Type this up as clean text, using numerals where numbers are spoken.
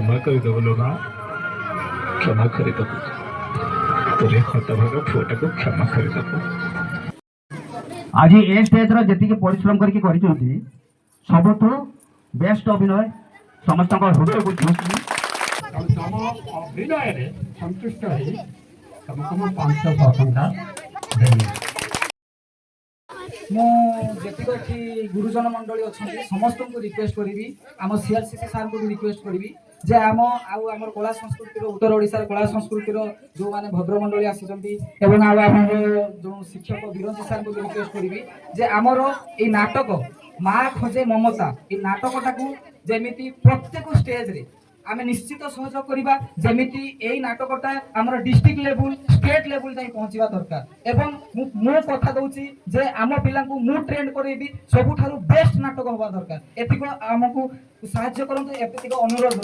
क्षमा करदे लो माँ क्षमा करदे तोरे हतभागा पुआटा को क्षमा करदे आज ए स्टेज जी परिश्रम करके सबुठ बेस्ट अभिनय समस्त हृदय को छुई तम अभिनय संतुष्ट हो तुमको मुझे 500 टंका देवी मुझे गुरुजन मंडली अच्छा समस्त को रिक्वेस्ट करी आम सीआरसीसी सार को भी रिक्वेस्ट करी जे आम आम कला संस्कृतिर उत्तर ओडिशार कला संस्कृतिर जो मैंने भद्रमंडली आसी जो शिक्षक विरंजी सार को रिक्वेस्ट करी जे आमर ये नाटक माँ खोजे ममता ये नाटकटा को जमी प्रत्येक स्टेज रे आमे निश्चित सहयोग करबा जेमिति एई नाटकटा हमर डिस्ट्रिक्ट लेवल स्टेट लेवल जाई पहुंचीबा दरकार एवं मु कथा दउची जे आम पिला को मु ट्रेन करबी सबुठारु बेस्ट नाटक होबा दरकार एतिको हमकु सहाय्य करंतु एतिको अनुरोध